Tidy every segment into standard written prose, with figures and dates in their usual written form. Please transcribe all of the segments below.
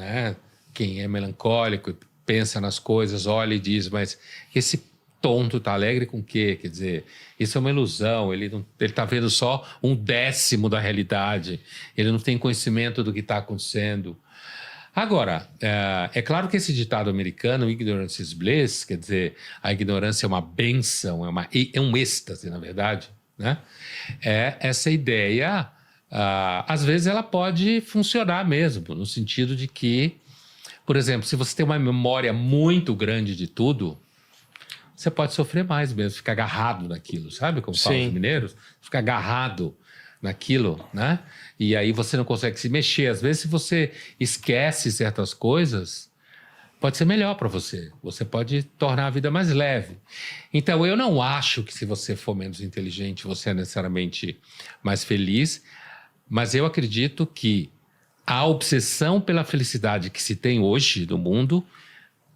né? Quem é melancólico, pensa nas coisas, olha e diz, mas esse tonto tá alegre com o quê? Quer dizer, isso é uma ilusão, ele tá vendo só 1/10 da realidade, ele não tem conhecimento do que está acontecendo. Agora, é claro que esse ditado americano, ignorance is bliss, quer dizer, a ignorância é uma bênção, é um êxtase, na verdade, né? Essa ideia, às vezes ela pode funcionar mesmo, no sentido de que, por exemplo, se você tem uma memória muito grande de tudo, você pode sofrer mais mesmo, ficar agarrado naquilo, sabe? Como falam os mineiros, ficar agarrado naquilo, né? E aí você não consegue se mexer. Às vezes, se você esquece certas coisas, pode ser melhor para você. Você pode tornar a vida mais leve. Então, eu não acho que se você for menos inteligente, você é necessariamente mais feliz, mas eu acredito que a obsessão pela felicidade que se tem hoje no mundo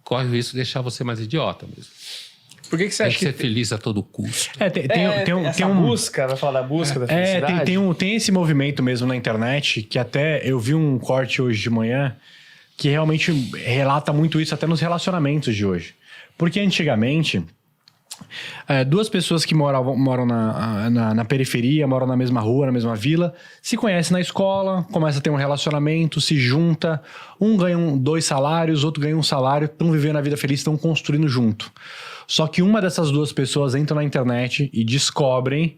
corre o risco de deixar você mais idiota mesmo. Por que você acha que ser feliz a todo custo? Tem busca, vai falar da busca da felicidade? Tem esse movimento mesmo na internet, que até eu vi um corte hoje de manhã, que realmente relata muito isso até nos relacionamentos de hoje. Porque antigamente, duas pessoas que moram na periferia, moram na mesma rua, na mesma vila, se conhecem na escola, começa a ter um relacionamento, se junta, um ganha 2 salários, outro ganha 1 salário, estão vivendo a vida feliz, estão construindo junto. Só que uma dessas duas pessoas entra na internet e descobrem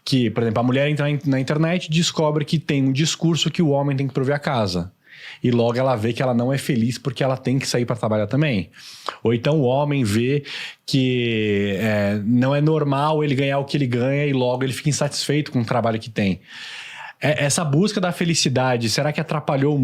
que, por exemplo, a mulher entra na internet e descobre que tem um discurso que o homem tem que prover a casa. E logo ela vê que ela não é feliz porque ela tem que sair para trabalhar também. Ou então o homem vê que não é normal ele ganhar o que ele ganha e logo ele fica insatisfeito com o trabalho que tem. Essa busca da felicidade, será que atrapalhou,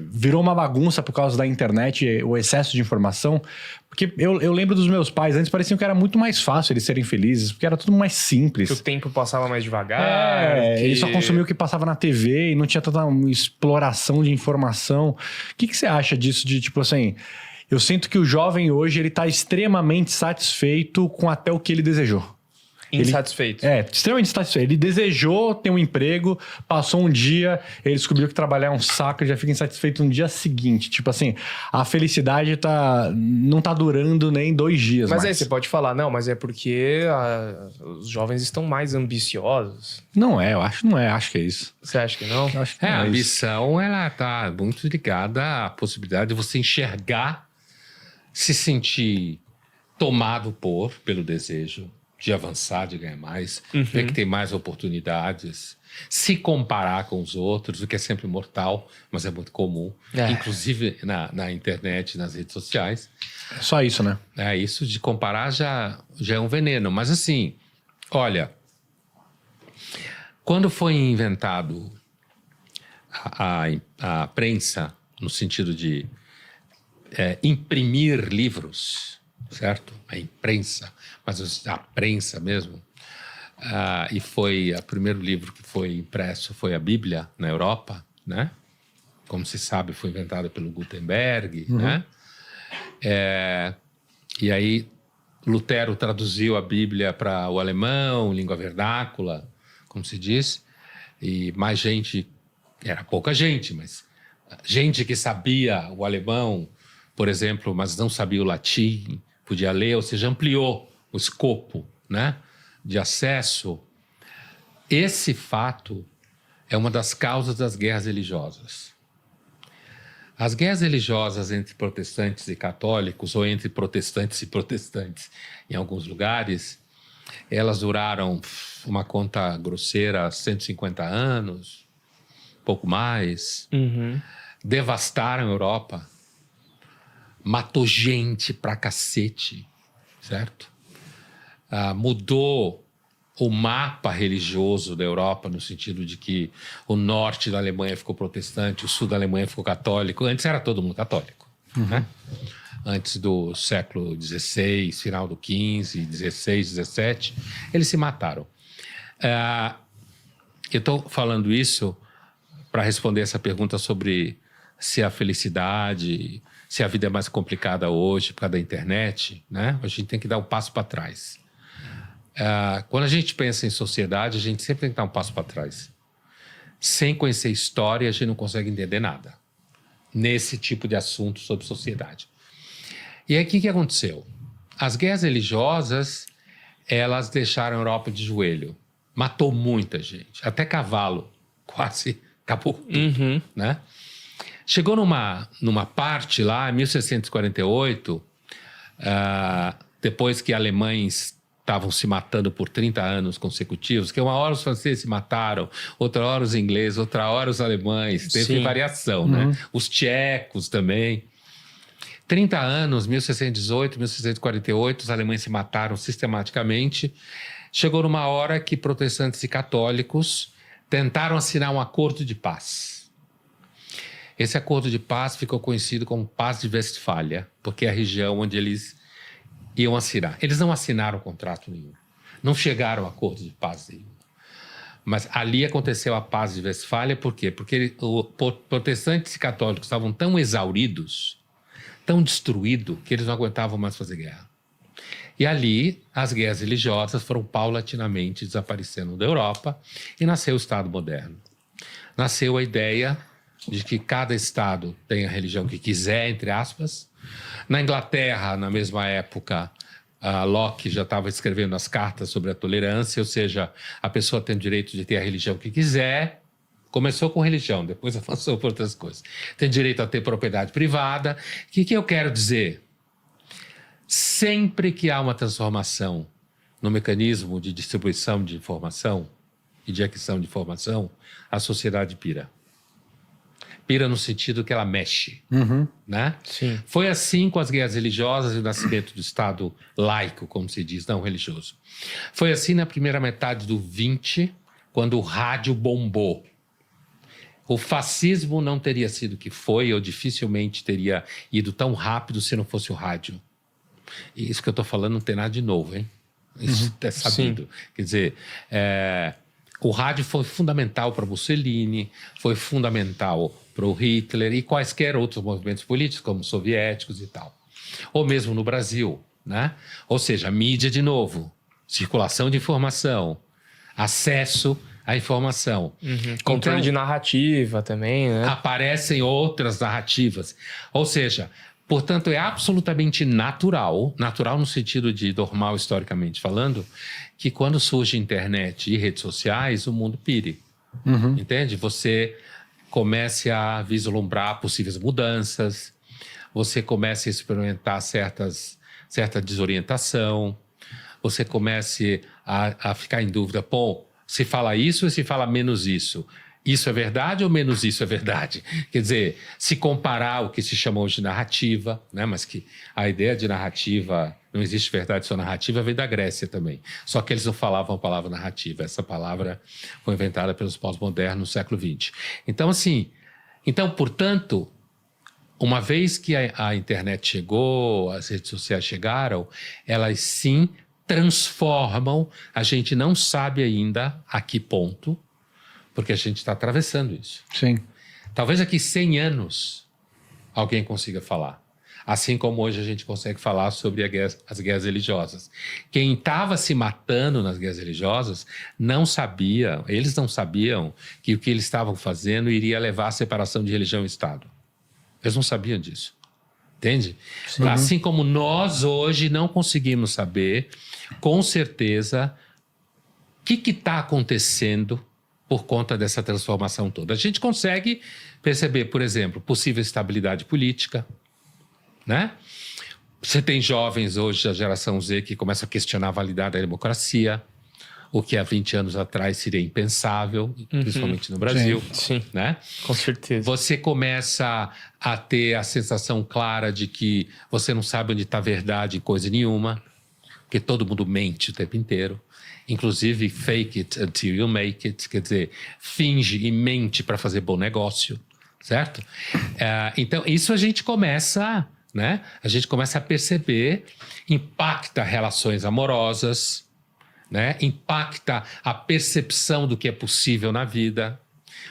virou uma bagunça por causa da internet, o excesso de informação? Porque eu lembro dos meus pais, antes pareciam que era muito mais fácil eles serem felizes, porque era tudo mais simples. Que o tempo passava mais devagar. Eles só consumiam o que passava na TV e não tinha tanta exploração de informação. O que você acha disso, de tipo assim... Eu sinto que o jovem hoje, ele tá extremamente satisfeito com até o que ele desejou. Insatisfeito. Extremamente insatisfeito. Ele desejou ter um emprego, passou um dia, ele descobriu que trabalhar é um saco e já fica insatisfeito no dia seguinte. Tipo assim, a felicidade não tá durando nem 2 dias Mas mais. aí você pode falar, não, mas é porque os jovens estão mais ambiciosos. Não é, eu acho, não é, acho que é isso. Você acha que não? Eu acho que não A é ambição, ela tá muito ligada à possibilidade de você enxergar, se sentir tomado pelo desejo de avançar, de ganhar mais, ver que tem mais oportunidades, se comparar com os outros, o que é sempre mortal, mas é muito comum, inclusive na internet, nas redes sociais. É só isso, né? Isso de comparar já é um veneno. Mas assim, olha, quando foi inventado a prensa, no sentido de imprimir livros, certo? A imprensa, mas a prensa mesmo. E o primeiro livro que foi impresso foi a Bíblia na Europa, né? Como se sabe, foi inventado pelo Gutenberg, né? E aí Lutero traduziu a Bíblia para o alemão, língua vernácula, como se diz, e mais gente, era pouca gente, mas gente que sabia o alemão, por exemplo, mas não sabia o latim, podia ler, ou seja, ampliou o escopo, né, de acesso. Esse fato é uma das causas das guerras religiosas. As guerras religiosas entre protestantes e católicos, ou entre protestantes e protestantes em alguns lugares, elas duraram, uma conta grosseira, 150 anos, pouco mais. Devastaram a Europa, matou gente pra cacete, certo? Mudou o mapa religioso da Europa, no sentido de que o norte da Alemanha ficou protestante, o sul da Alemanha ficou católico. Antes era todo mundo católico, né? Antes do século XVI, final do XV, XVI, XVII, eles se mataram. Eu estou falando isso para responder essa pergunta sobre se a felicidade, se a vida é mais complicada hoje por causa da internet, né? A gente tem que dar um passo para trás. Quando a gente pensa em sociedade, a gente sempre tem que dar um passo para trás. Sem conhecer história, a gente não consegue entender nada. nesse tipo de assunto sobre sociedade. E aí, o que aconteceu? As guerras religiosas, elas deixaram a Europa de joelho. Matou muita gente. Até cavalo quase acabou tudo, né? Chegou numa parte lá, em 1648, depois que alemães estavam se matando por 30 anos consecutivos, que uma hora os franceses se mataram, outra hora os ingleses, outra hora os alemães, teve variação, né? Os tchecos também. 30 anos, 1618, 1648, os alemães se mataram sistematicamente. Chegou numa hora que protestantes e católicos tentaram assinar um acordo de paz. Esse acordo de paz ficou conhecido como Paz de Westfália, porque é a região onde eles iam assinar. Eles não assinaram contrato nenhum, não chegaram a acordo de paz nenhum. Mas ali aconteceu a Paz de Westfália, por quê? Porque os protestantes e católicos estavam tão exauridos, tão destruídos, que eles não aguentavam mais fazer guerra. E ali, as guerras religiosas foram paulatinamente desaparecendo da Europa e nasceu o Estado moderno. Nasceu a ideia de que cada estado tem a religião que quiser, entre aspas. Na Inglaterra, na mesma época, Locke já estava escrevendo as cartas sobre a tolerância, ou seja, a pessoa tem o direito de ter a religião que quiser. Começou com religião, depois avançou por outras coisas. Tem direito a ter propriedade privada. O que eu quero dizer? Sempre que há uma transformação no mecanismo de distribuição de informação e de aquisição de informação, a sociedade pira. Pira no sentido que ela mexe, né? Sim. Foi assim com as guerras religiosas e o nascimento do Estado laico, como se diz, não religioso. Foi assim na primeira metade do 20, quando o rádio bombou. O fascismo não teria sido o que foi, ou dificilmente teria ido tão rápido se não fosse o rádio. E isso que eu estou falando não tem nada de novo, hein? Isso é sabido. Sim. Quer dizer, o rádio foi fundamental para Mussolini, foi fundamental para o Hitler e quaisquer outros movimentos políticos, como os soviéticos e tal. Ou mesmo no Brasil, né? Ou seja, mídia de novo, circulação de informação, acesso à informação. Controle de narrativa também, né? Aparecem outras narrativas. Ou seja, portanto, é absolutamente natural no sentido de normal historicamente falando, que quando surge internet e redes sociais, o mundo pire. Entende? Você comece a vislumbrar possíveis mudanças, você comece a experimentar certa desorientação, você comece a ficar em dúvida, pô, se fala isso ou se fala menos isso? Isso é verdade ou menos isso é verdade? Quer dizer, se comparar o que se chama hoje de narrativa, né? Mas que a ideia de narrativa, não existe verdade só narrativa, vem da Grécia também. Só que eles não falavam a palavra narrativa. Essa palavra foi inventada pelos pós-modernos no século XX. Então, assim, portanto, uma vez que a internet chegou, as redes sociais chegaram, elas sim transformam, a gente não sabe ainda a que ponto, porque a gente está atravessando isso. Sim. Talvez daqui 100 anos alguém consiga falar. Assim como hoje a gente consegue falar sobre as guerras religiosas. Quem estava se matando nas guerras religiosas eles não sabiam que o que eles estavam fazendo iria levar à separação de religião e Estado. Eles não sabiam disso. Entende? Sim. Assim como nós hoje não conseguimos saber, com certeza, o que está acontecendo por conta dessa transformação toda. A gente consegue perceber, por exemplo, possível estabilidade política, né? Você tem jovens hoje da geração Z que começam a questionar a validade da democracia, o que há 20 anos atrás seria impensável, principalmente no Brasil. Sim, né? Com certeza. Você começa a ter a sensação clara de que você não sabe onde está a verdade em coisa nenhuma, porque todo mundo mente o tempo inteiro. Inclusive, fake it until you make it, quer dizer, finge e mente para fazer bom negócio, certo? Então, isso a gente começa, né? A gente começa a perceber, impacta relações amorosas, né? Impacta a percepção do que é possível na vida,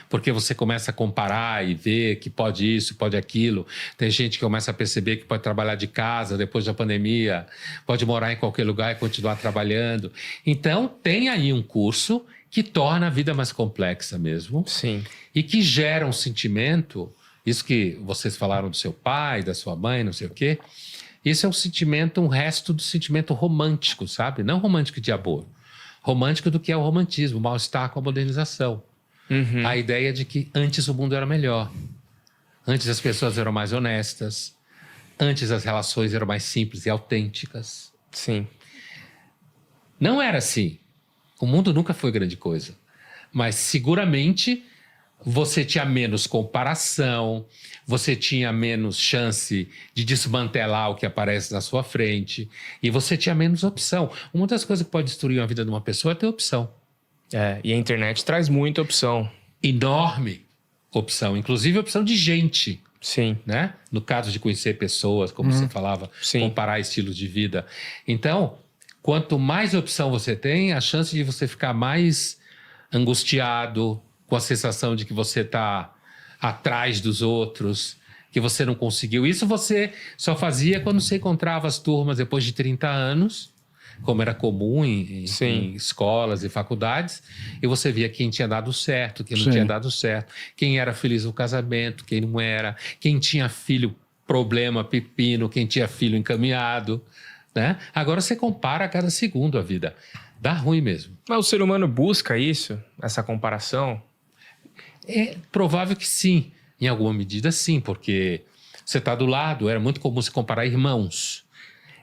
porque você começa a comparar e ver que pode isso, pode aquilo. Tem gente que começa a perceber que pode trabalhar de casa depois da pandemia, pode morar em qualquer lugar e continuar trabalhando. Então, tem aí um curso que torna a vida mais complexa mesmo. Sim. E que gera um sentimento Isso que vocês falaram do seu pai, da sua mãe, não sei o quê. Isso é um sentimento, um resto do sentimento romântico, sabe? Não romântico de amor. Romântico do que é o romantismo, o mal-estar com a modernização. Uhum. A ideia de que antes o mundo era melhor. Antes as pessoas eram mais honestas. Antes as relações eram mais simples e autênticas. Sim. Não era assim. O mundo nunca foi grande coisa. Mas seguramente você tinha menos comparação, você tinha menos chance de desmantelar o que aparece na sua frente e você tinha menos opção. Uma das coisas que pode destruir a vida de uma pessoa é ter opção. E a internet traz muita opção. Enorme opção, inclusive opção de gente. Sim. Né? No caso de conhecer pessoas, como você falava, Sim. comparar estilos de vida. Então, quanto mais opção você tem, a chance de você ficar mais angustiado, com a sensação de que você está atrás dos outros, que você não conseguiu. Isso você só fazia quando você encontrava as turmas depois de 30 anos, como era comum em escolas e faculdades, e você via quem tinha dado certo, quem não tinha dado certo, quem era feliz no casamento, quem não era, quem tinha filho problema, pepino, quem tinha filho encaminhado, né? Agora você compara a cada segundo a vida. Dá ruim mesmo. Mas o ser humano busca isso, essa comparação? É provável que sim, em alguma medida sim, porque você está do lado, era muito comum se comparar irmãos.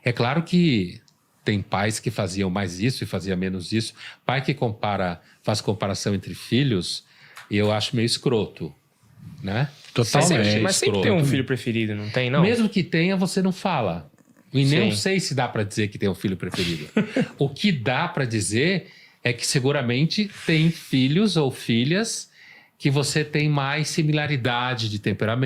É claro que tem pais que faziam mais isso e faziam menos isso. Pai que faz comparação entre filhos, eu acho meio escroto, né? Totalmente. Mas sempre tem um filho preferido, não tem, não? Mesmo que tenha, você não fala. E nem sei se dá para dizer que tem um filho preferido. O que dá para dizer é que seguramente tem filhos ou filhas que você tem mais similaridade de temperamento.